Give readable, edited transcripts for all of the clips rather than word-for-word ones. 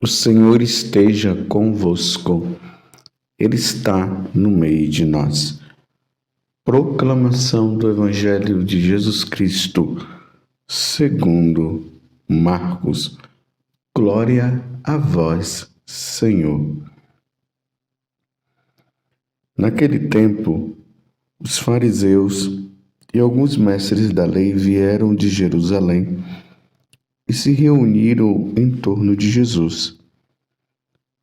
O Senhor esteja convosco, Ele está no meio de nós. Proclamação do Evangelho de Jesus Cristo, segundo Marcos. Glória a vós, Senhor. Naquele tempo, os fariseus e alguns mestres da lei vieram de Jerusalém e se reuniram em torno de Jesus.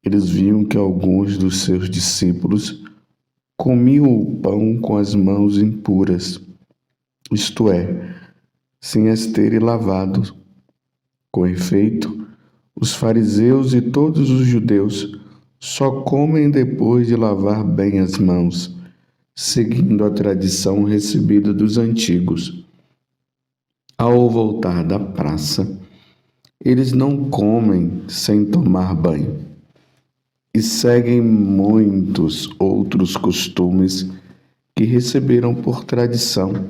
Eles viam que alguns dos seus discípulos comiam o pão com as mãos impuras, isto é, sem as terem lavado. Com efeito, os fariseus e todos os judeus só comem depois de lavar bem as mãos, seguindo a tradição recebida dos antigos. Ao voltar da praça, eles não comem sem tomar banho e seguem muitos outros costumes que receberam por tradição.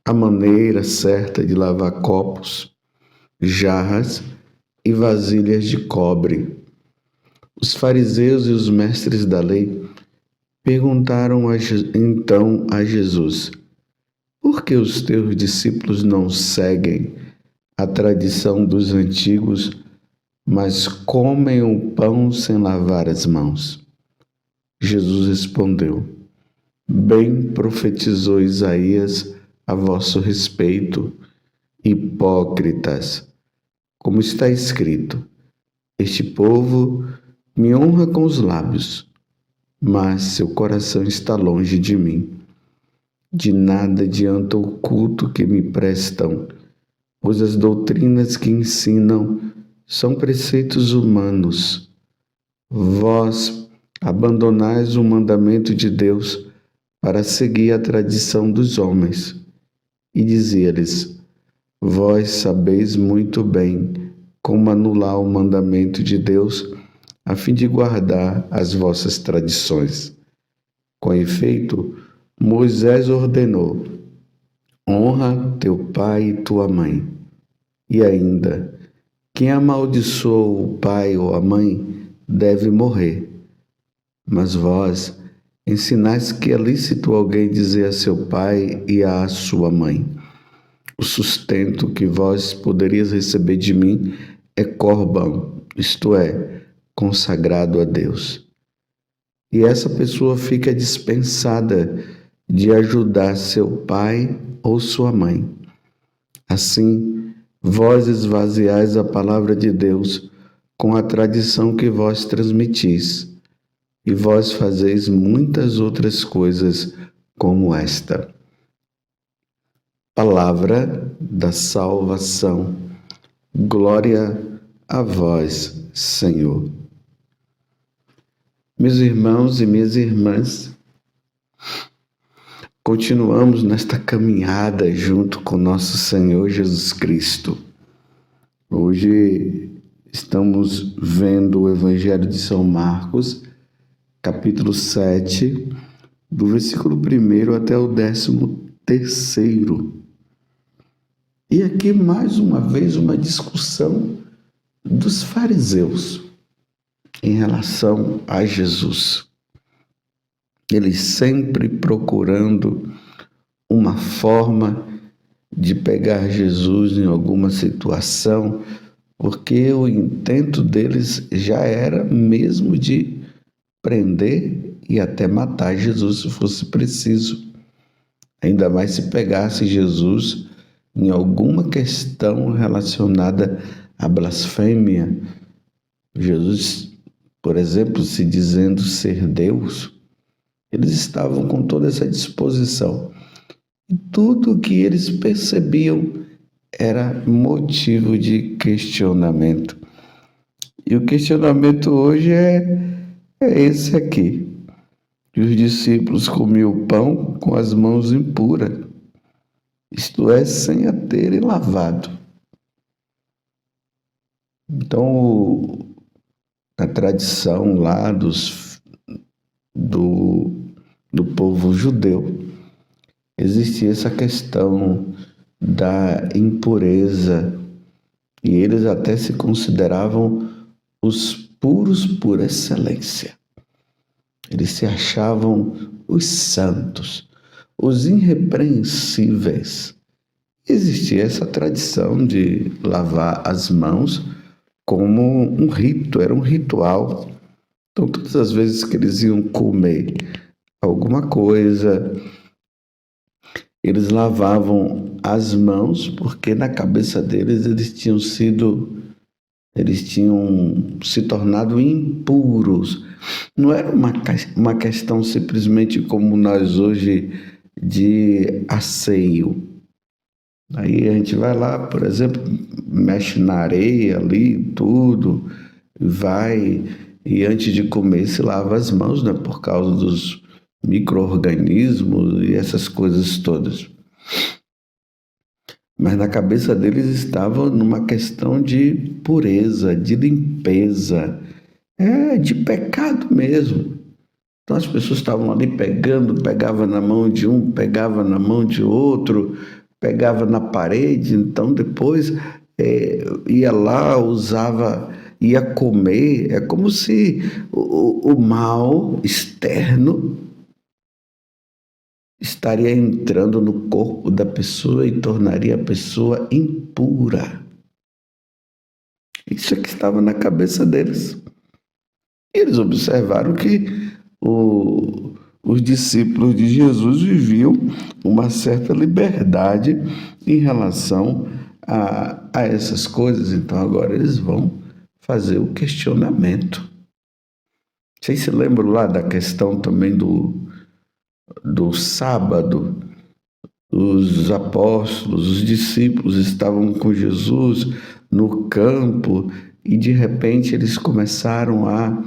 A maneira certa de lavar copos, jarras e vasilhas de cobre. Os fariseus e os mestres da lei perguntaram então a Jesus: por que os teus discípulos não seguem a tradição dos antigos, mas comem o pão sem lavar as mãos? Jesus respondeu: bem profetizou Isaías a vosso respeito, hipócritas. Como está escrito: este povo me honra com os lábios, mas seu coração está longe de mim. De nada adianta o culto que me prestam, pois as doutrinas que ensinam são preceitos humanos. Vós abandonais o mandamento de Deus para seguir a tradição dos homens. E dizia-lhes: vós sabeis muito bem como anular o mandamento de Deus a fim de guardar as vossas tradições. Com efeito, Moisés ordenou: honra teu pai e tua mãe. E ainda, quem amaldiçoou o pai ou a mãe deve morrer. Mas vós ensinais que é lícito alguém dizer a seu pai e à sua mãe: o sustento que vós poderias receber de mim é corbão, isto é, consagrado a Deus. E essa pessoa fica dispensada de ajudar seu pai ou sua mãe. Assim, vós esvaziais a palavra de Deus com a tradição que vós transmitis, e vós fazeis muitas outras coisas como esta. Palavra da salvação. Glória a vós, Senhor. Meus irmãos e minhas irmãs, continuamos nesta caminhada junto com nosso Senhor Jesus Cristo. Hoje estamos vendo o Evangelho de São Marcos, capítulo 7, do versículo 1 até o 13º. E aqui mais uma vez uma discussão dos fariseus em relação a Jesus. Eles sempre procurando uma forma de pegar Jesus em alguma situação, porque o intento deles já era mesmo de prender e até matar Jesus se fosse preciso. Ainda mais se pegasse Jesus em alguma questão relacionada à blasfêmia. Jesus, por exemplo, se dizendo ser Deus, eles estavam com toda essa disposição. E tudo o que eles percebiam era motivo de questionamento. E o questionamento hoje é esse aqui. Os discípulos comiam o pão com as mãos impuras, isto é, sem a terem lavado. Então, a tradição lá do povo judeu, existia essa questão da impureza, e eles até se consideravam os puros por excelência. Eles se achavam os santos, os irrepreensíveis. Existia essa tradição de lavar as mãos como um rito, era um ritual. Então, todas as vezes que eles iam comer alguma coisa, eles lavavam as mãos, porque na cabeça deles eles tinham se tornado impuros. Não era uma questão simplesmente como nós hoje de asseio. Aí a gente vai lá, por exemplo, mexe na areia ali, tudo, vai e antes de comer se lava as mãos, né, por causa dos micro-organismos e essas coisas todas. Mas na cabeça deles estava numa questão de pureza, de limpeza, de pecado mesmo. Então as pessoas estavam ali pegava na mão de um, pegava na mão de outro, pegava na parede, então depois ia lá, ia comer. É como se o mal externo estaria entrando no corpo da pessoa e tornaria a pessoa impura. Isso é que estava na cabeça deles. E eles observaram que os discípulos de Jesus viviam uma certa liberdade em relação a essas coisas. Então agora eles vão fazer o questionamento. Vocês se lembram lá da questão também do sábado? Os apóstolos, os discípulos estavam com Jesus no campo e de repente eles começaram a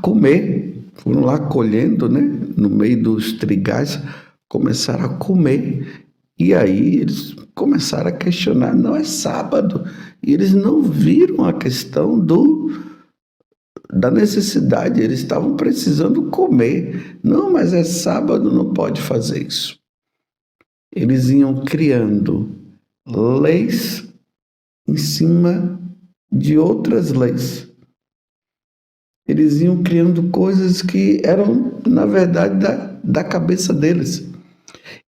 comer. Foram lá colhendo, né? No meio dos trigais, começaram a comer. E aí eles começaram a questionar, não é sábado. E eles não viram a questão da necessidade, eles estavam precisando comer. Não, mas é sábado, não pode fazer isso. Eles iam criando leis em cima de outras leis. Eles iam criando coisas que eram, na verdade, da cabeça deles.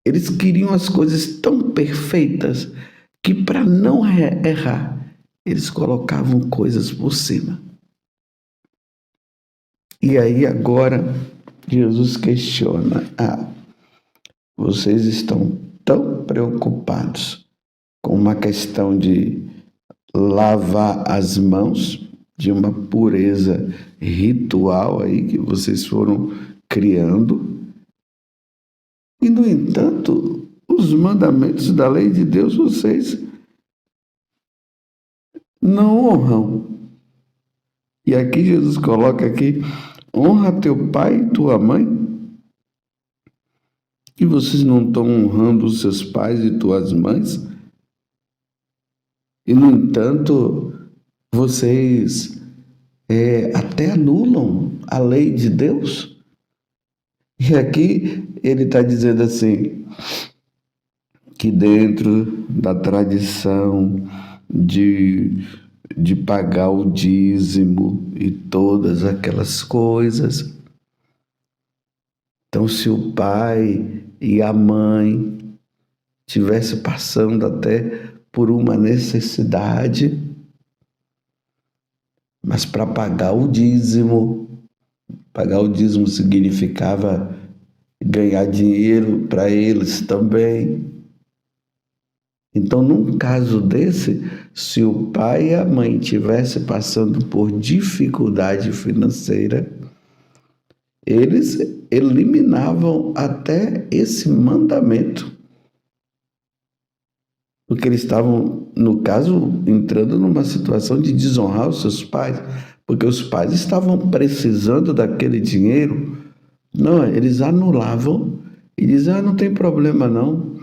Eles queriam as coisas tão perfeitas que, para não errar, eles colocavam coisas por cima. E aí agora Jesus questiona: vocês estão tão preocupados com uma questão de lavar as mãos, de uma pureza ritual aí que vocês foram criando, e no entanto, os mandamentos da lei de Deus vocês não honram. E aqui Jesus coloca aqui: honra teu pai e tua mãe. E vocês não estão honrando os seus pais e tuas mães? E, no entanto, vocês até anulam a lei de Deus? E aqui ele está dizendo assim, que dentro da tradição de pagar o dízimo e todas aquelas coisas, então se o pai e a mãe estivesse passando até por uma necessidade, mas para pagar o dízimo significava ganhar dinheiro para eles também. Então, num caso desse, se o pai e a mãe estivessem passando por dificuldade financeira, eles eliminavam até esse mandamento, porque eles estavam, no caso, entrando numa situação de desonrar os seus pais, porque os pais estavam precisando daquele dinheiro. Não, eles anulavam e diziam: não tem problema não,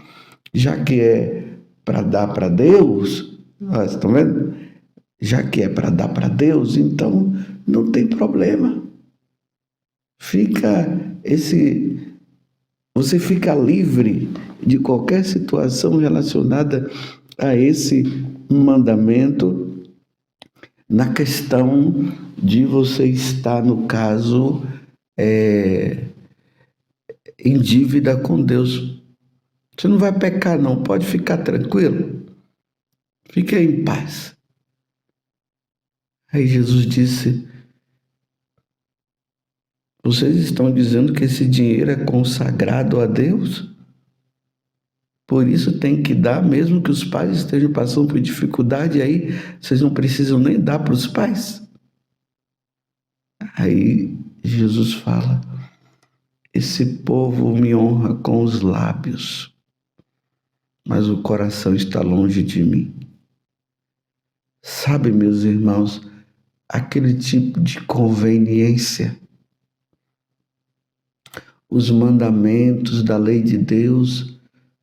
já que é para dar para Deus, vocês estão vendo? Já que é para dar para Deus, então não tem problema. Você fica livre de qualquer situação relacionada a esse mandamento na questão de você estar, no caso, em dívida com Deus. Você não vai pecar, não. Pode ficar tranquilo. Fique em paz. Aí Jesus disse: vocês estão dizendo que esse dinheiro é consagrado a Deus? Por isso tem que dar, mesmo que os pais estejam passando por dificuldade, aí vocês não precisam nem dar para os pais. Aí Jesus fala: esse povo me honra com os lábios, mas o coração está longe de mim. Sabe, meus irmãos, aquele tipo de conveniência. Os mandamentos da lei de Deus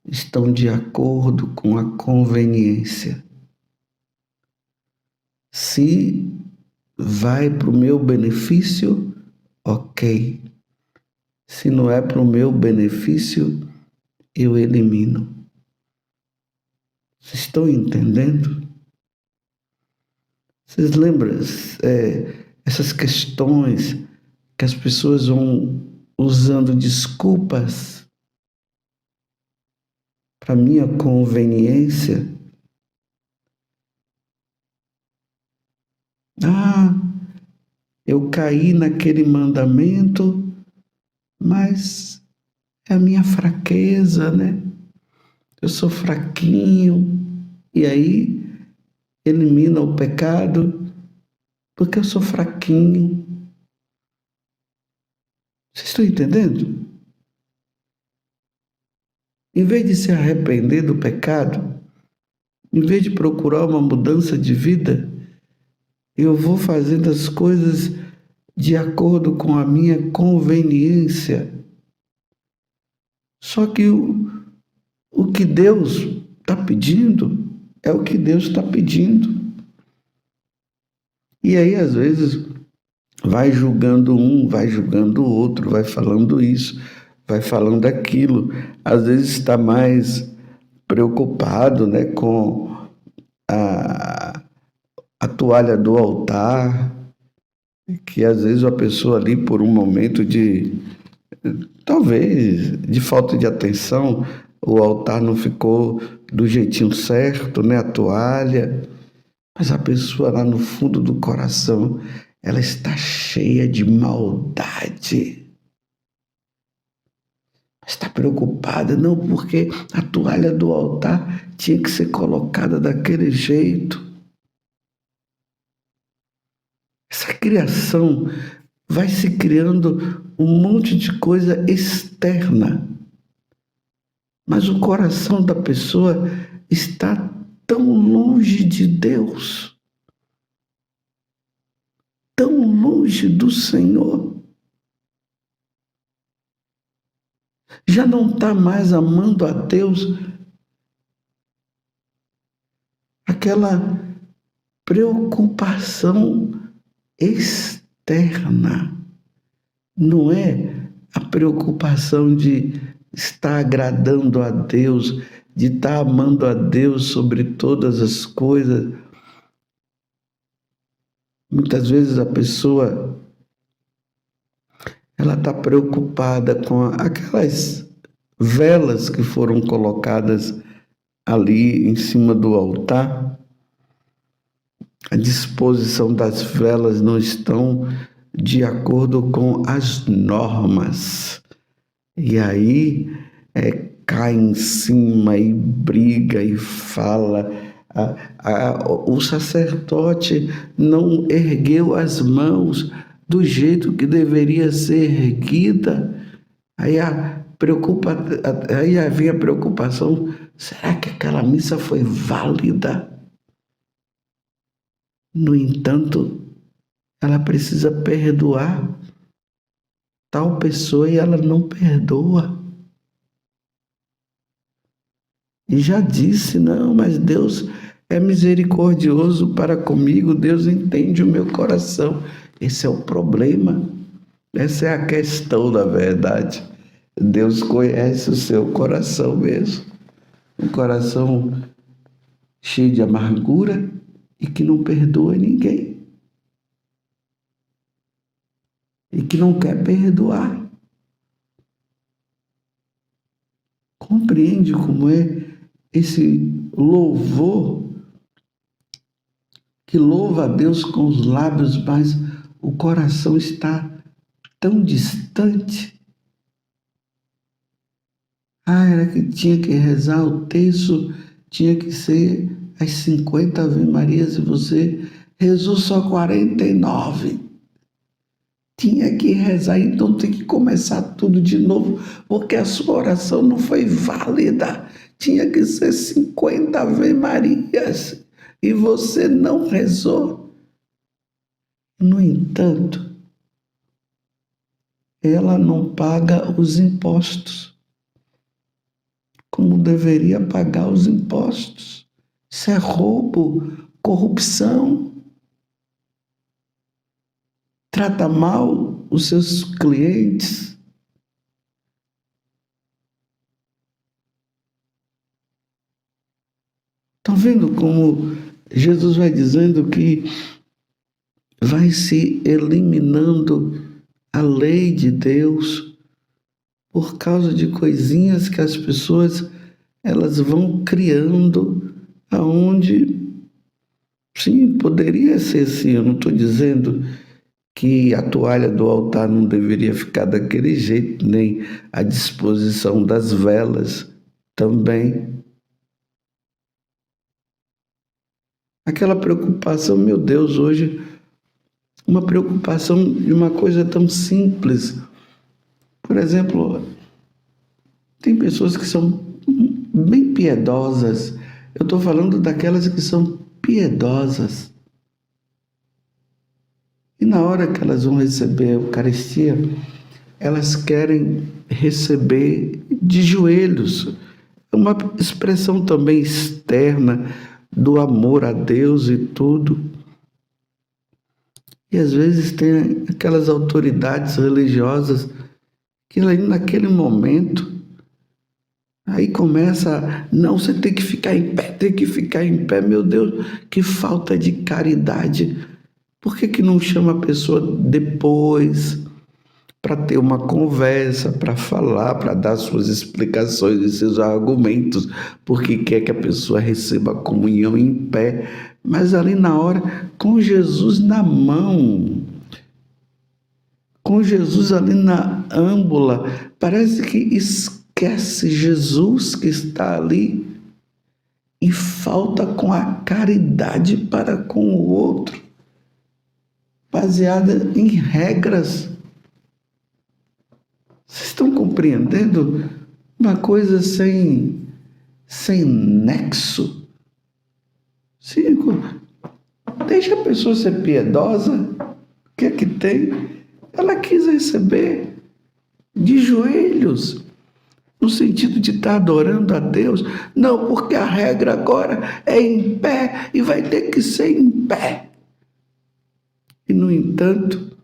estão de acordo com a conveniência. Se vai para o meu benefício, ok. Se não é para o meu benefício, eu elimino. Vocês estão entendendo? Vocês lembram essas questões que as pessoas vão usando desculpas para minha conveniência? Eu caí naquele mandamento, mas é a minha fraqueza, né? Eu sou fraquinho, e aí elimina o pecado porque eu sou fraquinho. Vocês estão entendendo? Em vez de se arrepender do pecado, em vez de procurar uma mudança de vida, eu vou fazendo as coisas de acordo com a minha conveniência. Só que o que Deus está pedindo é o que Deus está pedindo. E aí, às vezes, vai julgando um, vai julgando o outro, vai falando isso, vai falando aquilo. Às vezes está mais preocupado, né, com a toalha do altar, que às vezes a pessoa ali, por um momento talvez de falta de atenção, o altar não ficou do jeitinho certo, né, a toalha, mas a pessoa lá no fundo do coração, ela está cheia de maldade. Está preocupada, não, porque a toalha do altar tinha que ser colocada daquele jeito. Essa criação vai se criando um monte de coisa externa, mas o coração da pessoa está tão longe de Deus, tão longe do Senhor. Já não está mais amando a Deus. Aquela preocupação externa, não é a preocupação de estar agradando a Deus, de estar amando a Deus sobre todas as coisas. Muitas vezes a pessoa, ela está preocupada com aquelas velas que foram colocadas ali em cima do altar. A disposição das velas não estão de acordo com as normas. E aí cai em cima e briga e fala. O sacerdote não ergueu as mãos do jeito que deveria ser erguida. Aí havia a preocupação: será que aquela missa foi válida? No entanto, ela precisa perdoar tal pessoa e ela não perdoa. E já disse: não, mas Deus é misericordioso para comigo, Deus entende o meu coração. Esse é o problema, essa é a questão, na verdade. Deus conhece o seu coração mesmo, um coração cheio de amargura e que não perdoa ninguém. que não quer perdoar. Compreende como é esse louvor que louva a Deus com os lábios, mas o coração está tão distante? Era que tinha que rezar o terço, tinha que ser as 50 Ave Marias e você rezou só 49. Tinha que rezar, então tem que começar tudo de novo, porque a sua oração não foi válida. Tinha que ser 50 Ave Marias e você não rezou. No entanto, ela não paga os impostos como deveria pagar os impostos. Isso é roubo, corrupção. Trata mal os seus clientes. Estão vendo como Jesus vai dizendo que vai se eliminando a lei de Deus por causa de coisinhas que as pessoas elas vão criando aonde, sim, poderia ser sim. Eu não estou dizendo que a toalha do altar não deveria ficar daquele jeito, nem a disposição das velas também. Aquela preocupação, meu Deus, hoje, uma preocupação de uma coisa tão simples. Por exemplo, tem pessoas que são bem piedosas. Eu estou falando daquelas que são piedosas. E na hora que elas vão receber a Eucaristia, elas querem receber de joelhos. É uma expressão também externa do amor a Deus e tudo. E às vezes tem aquelas autoridades religiosas que naquele momento, aí começa, não, você tem que ficar em pé, tem que ficar em pé. Meu Deus, que falta de caridade. Por que não chama a pessoa depois para ter uma conversa, para falar, para dar suas explicações e seus argumentos, porque quer que a pessoa receba a comunhão em pé, mas ali na hora, com Jesus na mão, com Jesus ali na âmbula, parece que esquece Jesus que está ali e falta com a caridade para com o outro, baseada em regras. Vocês estão compreendendo? Uma coisa sem nexo. 5. Deixa a pessoa ser piedosa. O que é que tem? Ela quis receber de joelhos, no sentido de estar adorando a Deus. Não, porque a regra agora é em pé e vai ter que ser em pé. E, no entanto,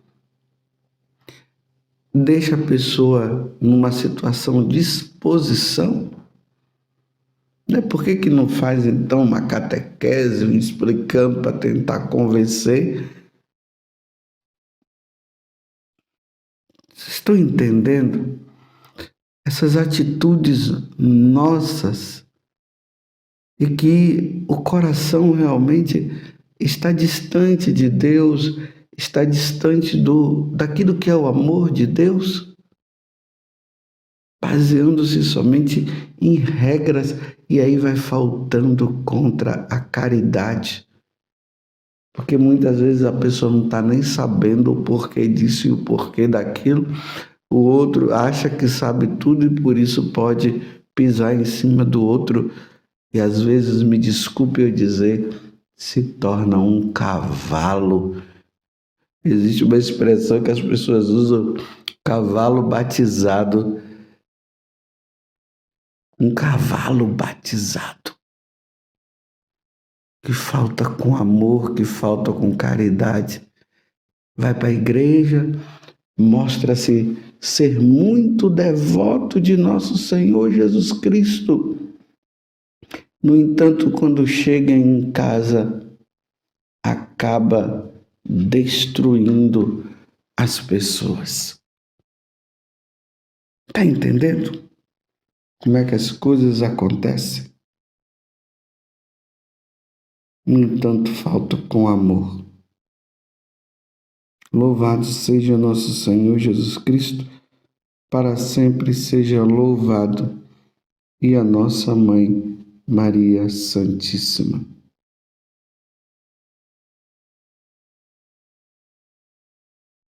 deixa a pessoa numa situação de exposição. Por que não faz, então, uma catequese, explicando para tentar convencer? Vocês estão entendendo? Essas atitudes nossas e que o coração realmente está distante de Deus, está distante daquilo que é o amor de Deus, baseando-se somente em regras, e aí vai faltando contra a caridade. Porque muitas vezes a pessoa não está nem sabendo o porquê disso e o porquê daquilo. O outro acha que sabe tudo e por isso pode pisar em cima do outro. E às vezes, me desculpe eu dizer, se torna um cavalo. Existe uma expressão que as pessoas usam, cavalo batizado. Um cavalo batizado. Que falta com amor, que falta com caridade. Vai para a igreja, mostra-se ser muito devoto de nosso Senhor Jesus Cristo. No entanto, quando chega em casa, acaba destruindo as pessoas. Está entendendo como é que as coisas acontecem? No entanto, falta com amor. Louvado seja nosso Senhor Jesus Cristo, para sempre seja louvado, e a nossa Mãe, Maria Santíssima.